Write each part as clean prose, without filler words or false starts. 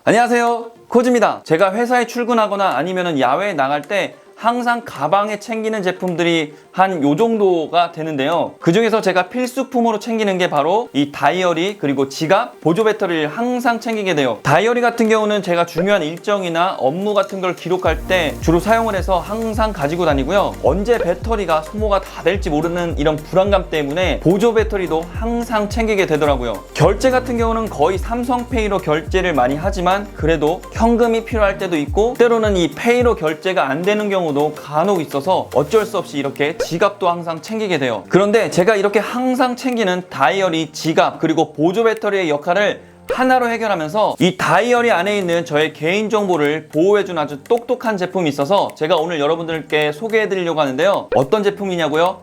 안녕하세요, 코즈입니다. 제가 회사에 출근하거나 아니면 야외에 나갈 때 항상 가방에 챙기는 제품들이 한 요 정도가 되는데요. 그 중에서 제가 필수품으로 챙기는 게 바로 이 다이어리, 그리고 지갑, 보조 배터리를 항상 챙기게 돼요. 다이어리 같은 경우는 제가 중요한 일정이나 업무 같은 걸 기록할 때 주로 사용을 해서 항상 가지고 다니고요. 언제 배터리가 소모가 다 될지 모르는 이런 불안감 때문에 보조 배터리도 항상 챙기게 되더라고요. 결제 같은 경우는 거의 삼성페이로 결제를 많이 하지만 그래도 현금이 필요할 때도 있고, 때로는 이 페이로 결제가 안 되는 경우도 간혹 있어서 어쩔 수 없이 이렇게 지갑도 항상 챙기게 돼요. 그런데 제가 이렇게 항상 챙기는 다이어리, 지갑, 그리고 보조 배터리의 역할을 하나로 해결하면서 이 다이어리 안에 있는 저의 개인정보를 보호해준 아주 똑똑한 제품이 있어서 제가 오늘 여러분들께 소개해드리려고 하는데요. 어떤 제품이냐고요?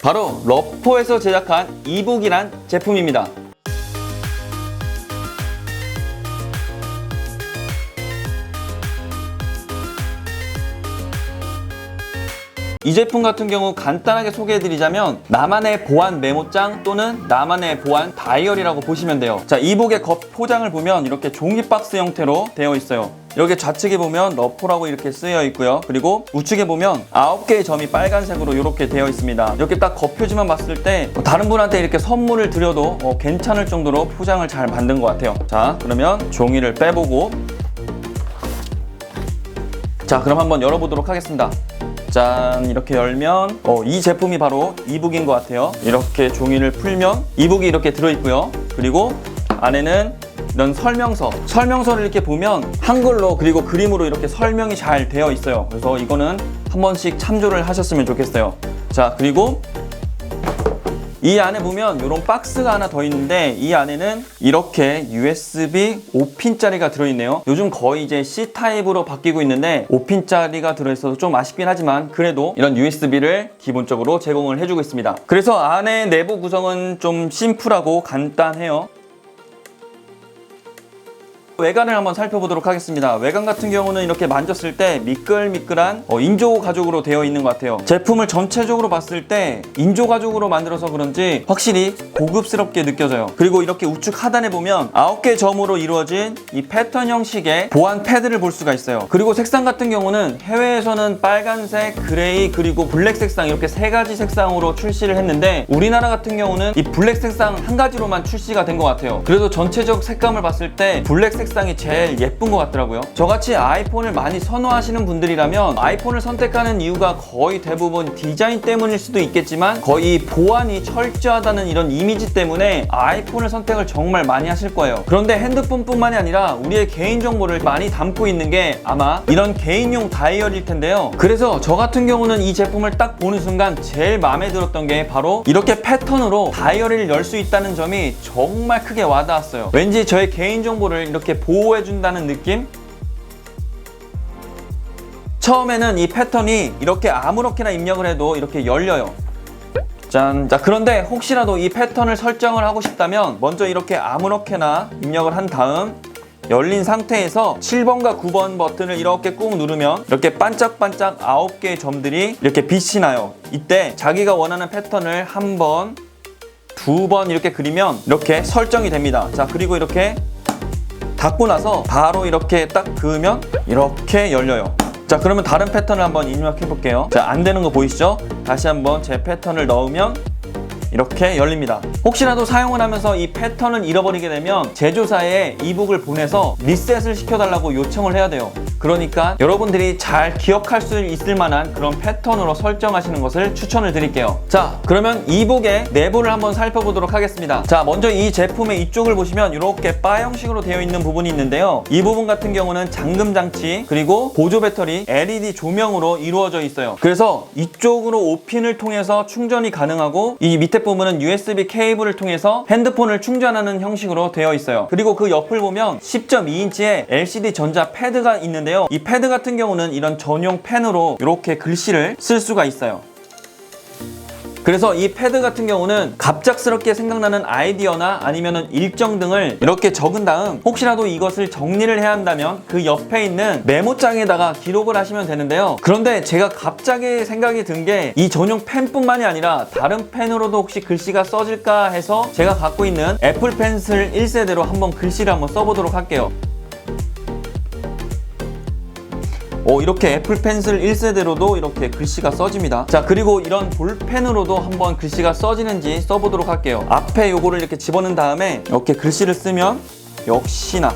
바로 러포에서 제작한 이북이란 제품입니다. 이 제품 같은 경우 간단하게 소개해드리자면 나만의 보안 메모장 또는 나만의 보안 다이어리라고 보시면 돼요. 자, 이북의 겉 포장을 보면 이렇게 종이 박스 형태로 되어 있어요. 여기 좌측에 보면 러포라고 이렇게 쓰여 있고요. 그리고 우측에 보면 9개의 점이 빨간색으로 이렇게 되어 있습니다. 이렇게 딱 겉표지만 봤을 때 다른 분한테 이렇게 선물을 드려도 괜찮을 정도로 포장을 잘 만든 것 같아요. 자, 그러면 종이를 빼보고, 자, 그럼 한번 열어보도록 하겠습니다. 짠, 이렇게 열면 이 제품이 바로 이북인 것 같아요. 이렇게 종이를 풀면 이북이 이렇게 들어있고요. 그리고 안에는 이런 설명서를 이렇게 보면 한글로 그리고 그림으로 이렇게 설명이 잘 되어 있어요. 그래서 이거는 한 번씩 참조를 하셨으면 좋겠어요. 자, 그리고 이 안에 보면 이런 박스가 하나 더 있는데, 이 안에는 이렇게 USB 5핀짜리가 들어있네요. 요즘 거의 이제 C타입으로 바뀌고 있는데 5핀짜리가 들어있어서 좀 아쉽긴 하지만 그래도 이런 USB를 기본적으로 제공을 해주고 있습니다. 그래서 안에 내부 구성은 좀 심플하고 간단해요. 외관을 한번 살펴보도록 하겠습니다. 외관 같은 경우는 이렇게 만졌을 때 미끌미끌한 인조 가죽으로 되어 있는 것 같아요. 제품을 전체적으로 봤을 때 인조 가죽으로 만들어서 그런지 확실히 고급스럽게 느껴져요. 그리고 이렇게 우측 하단에 보면 9개 점으로 이루어진 이 패턴 형식의 보안 패드를 볼 수가 있어요. 그리고 색상 같은 경우는 해외에서는 빨간색, 그레이, 그리고 블랙 색상, 이렇게 세 가지 색상으로 출시를 했는데 우리나라 같은 경우는 이 블랙 색상 한 가지로만 출시가 된 것 같아요. 그래도 전체적 색감을 봤을 때 블랙 색상이 제일 예쁜 것 같더라고요. 저같이 아이폰을 많이 선호하시는 분들이라면 아이폰을 선택하는 이유가 거의 대부분 디자인 때문일 수도 있겠지만 거의 보안이 철저하다는 이런 이미지 때문에 아이폰을 선택을 정말 많이 하실 거예요. 그런데 핸드폰뿐만이 아니라 우리의 개인정보를 많이 담고 있는 게 아마 이런 개인용 다이어리일 텐데요. 그래서 저 같은 경우는 이 제품을 딱 보는 순간 제일 마음에 들었던 게 바로 이렇게 패턴으로 다이어리를 열 수 있다는 점이 정말 크게 와닿았어요. 왠지 저의 개인정보를 이렇게 보호해준다는 느낌? 처음에는 이 패턴이 이렇게 아무렇게나 입력을 해도 이렇게 열려요. 짠. 자, 그런데 혹시라도 이 패턴을 설정을 하고 싶다면 먼저 이렇게 아무렇게나 입력을 한 다음 열린 상태에서 7번과 9번 버튼을 이렇게 꾹 누르면 이렇게 반짝반짝 9개의 점들이 이렇게 빛이 나요. 이때 자기가 원하는 패턴을 한 번, 두 번 이렇게 그리면 이렇게 설정이 됩니다. 자, 그리고 이렇게 닫고 나서 바로 이렇게 딱 그으면 이렇게 열려요. 자, 그러면 다른 패턴을 한번 입력해 볼게요. 자, 안 되는 거 보이시죠? 다시 한번 제 패턴을 넣으면 이렇게 열립니다. 혹시라도 사용을 하면서 이 패턴을 잃어버리게 되면 제조사에 이북을 보내서 리셋을 시켜달라고 요청을 해야 돼요. 그러니까 여러분들이 잘 기억할 수 있을 만한 그런 패턴으로 설정하시는 것을 추천을 드릴게요. 자, 그러면 이북의 내부를 한번 살펴보도록 하겠습니다. 자, 먼저 이 제품의 이쪽을 보시면 이렇게 바 형식으로 되어 있는 부분이 있는데요. 이 부분 같은 경우는 잠금 장치, 그리고 보조 배터리, LED 조명으로 이루어져 있어요. 그래서 이쪽으로 5핀을 통해서 충전이 가능하고 이 밑에 부분은 USB 케이블을 통해서 핸드폰을 충전하는 형식으로 되어 있어요. 그리고 그 옆을 보면 10.2인치의 LCD 전자 패드가 있는데요. 이 패드 같은 경우는 이런 전용 펜으로 이렇게 글씨를 쓸 수가 있어요. 그래서 이 패드 같은 경우는 갑작스럽게 생각나는 아이디어나 아니면은 일정 등을 이렇게 적은 다음 혹시라도 이것을 정리를 해야 한다면 그 옆에 있는 메모장에다가 기록을 하시면 되는데요. 그런데 제가 갑자기 생각이 든 게 이 전용 펜뿐만이 아니라 다른 펜으로도 혹시 글씨가 써질까 해서 제가 갖고 있는 애플 펜슬 1세대로 한번 글씨를 한번 써보도록 할게요. 이렇게 애플 펜슬 1세대로도 이렇게 글씨가 써집니다. 자, 그리고 이런 볼펜으로도 한번 글씨가 써지는지 써보도록 할게요. 앞에 요거를 이렇게 집어넣은 다음에 이렇게 글씨를 쓰면 역시나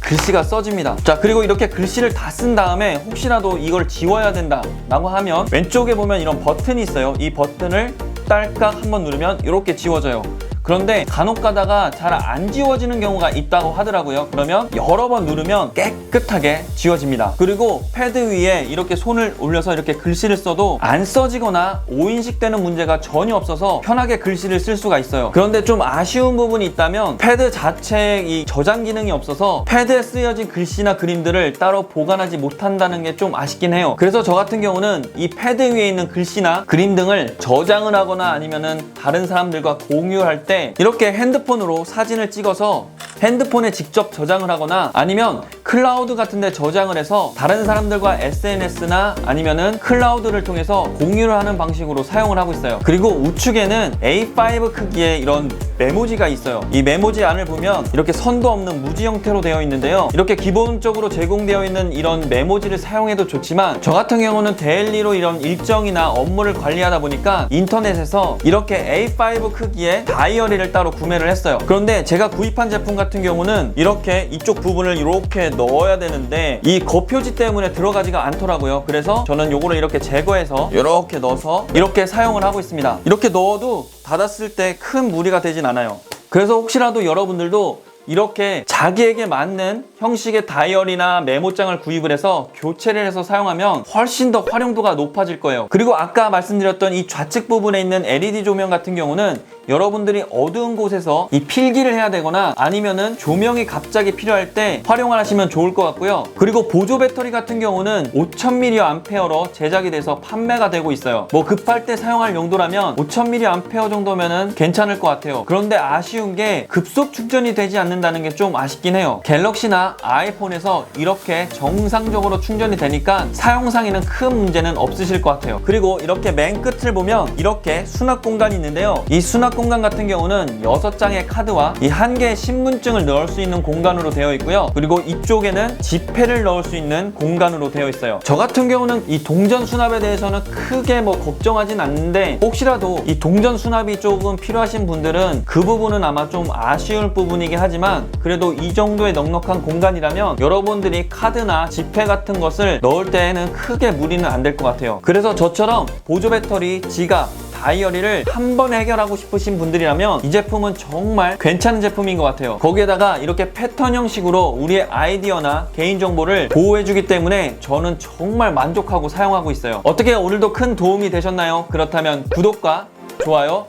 글씨가 써집니다. 자, 그리고 이렇게 글씨를 다 쓴 다음에 혹시라도 이걸 지워야 된다 라고 하면 왼쪽에 보면 이런 버튼이 있어요. 이 버튼을 딸깍 한번 누르면 이렇게 지워져요. 그런데 간혹 가다가 잘 안 지워지는 경우가 있다고 하더라고요. 그러면 여러 번 누르면 깨끗하게 지워집니다. 그리고 패드 위에 이렇게 손을 올려서 이렇게 글씨를 써도 안 써지거나 오인식되는 문제가 전혀 없어서 편하게 글씨를 쓸 수가 있어요. 그런데 좀 아쉬운 부분이 있다면 패드 자체에 이 저장 기능이 없어서 패드에 쓰여진 글씨나 그림들을 따로 보관하지 못한다는 게 좀 아쉽긴 해요. 그래서 저 같은 경우는 이 패드 위에 있는 글씨나 그림 등을 저장을 하거나 아니면은 다른 사람들과 공유할 때 이렇게 핸드폰으로 사진을 찍어서 핸드폰에 직접 저장을 하거나 아니면 클라우드 같은 데 저장을 해서 다른 사람들과 SNS나 아니면은 클라우드를 통해서 공유를 하는 방식으로 사용을 하고 있어요. 그리고 우측에는 A5 크기의 이런 메모지가 있어요. 이 메모지 안을 보면 이렇게 선도 없는 무지 형태로 되어 있는데요. 이렇게 기본적으로 제공되어 있는 이런 메모지를 사용해도 좋지만 저 같은 경우는 데일리로 이런 일정이나 업무를 관리하다 보니까 인터넷에서 이렇게 A5 크기의 다이어리를 따로 구매를 했어요. 그런데 제가 구입한 제품 같은 경우는 이렇게 이쪽 부분을 이렇게 넣어야 되는데 이 거표지 때문에 들어가지가 않더라고요. 그래서 저는 요거를 이렇게 제거해서 이렇게 넣어서 이렇게 사용을 하고 있습니다. 이렇게 넣어도 닫았을 때 큰 무리가 되진 않아요. 그래서 혹시라도 여러분들도 이렇게 자기에게 맞는 형식의 다이어리나 메모장을 구입을 해서 교체를 해서 사용하면 훨씬 더 활용도가 높아질 거예요. 그리고 아까 말씀드렸던 이 좌측 부분에 있는 LED 조명 같은 경우는 여러분들이 어두운 곳에서 이 필기를 해야 되거나 아니면은 조명이 갑자기 필요할 때 활용을 하시면 좋을 것 같고요. 그리고 보조 배터리 같은 경우는 5000mAh로 제작이 돼서 판매가 되고 있어요. 뭐 급할 때 사용할 용도라면 5000mAh 정도면은 괜찮을 것 같아요. 그런데 아쉬운 게 급속 충전이 되지 않는다는 게 좀 아쉽긴 해요. 갤럭시나 아이폰에서 이렇게 정상적으로 충전이 되니까 사용상에는 큰 문제는 없으실 것 같아요. 그리고 이렇게 맨 끝을 보면 이렇게 수납 공간이 있는데요. 이 수납 공간 같은 경우는 6장의 카드와 이 1개의 신분증을 넣을 수 있는 공간으로 되어 있고요. 그리고 이쪽에는 지폐를 넣을 수 있는 공간으로 되어 있어요. 저 같은 경우는 이 동전 수납에 대해서는 크게 뭐 걱정하진 않는데 혹시라도 이 동전 수납이 조금 필요하신 분들은 그 부분은 아마 좀 아쉬울 부분이긴 하지만 그래도 이 정도의 넉넉한 공간이라면 여러분들이 카드나 지폐 같은 것을 넣을 때에는 크게 무리는 안 될 것 같아요. 그래서 저처럼 보조 배터리, 지갑, 다이어리를 한 번에 해결하고 싶으신 분들이라면 이 제품은 정말 괜찮은 제품인 것 같아요. 거기에다가 이렇게 패턴 형식으로 우리의 아이디어나 개인정보를 보호해주기 때문에 저는 정말 만족하고 사용하고 있어요. 어떻게 오늘도 큰 도움이 되셨나요? 그렇다면 구독과 좋아요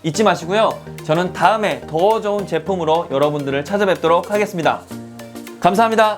잊지 마시고요. 저는 다음에 더 좋은 제품으로 여러분들을 찾아뵙도록 하겠습니다. 감사합니다.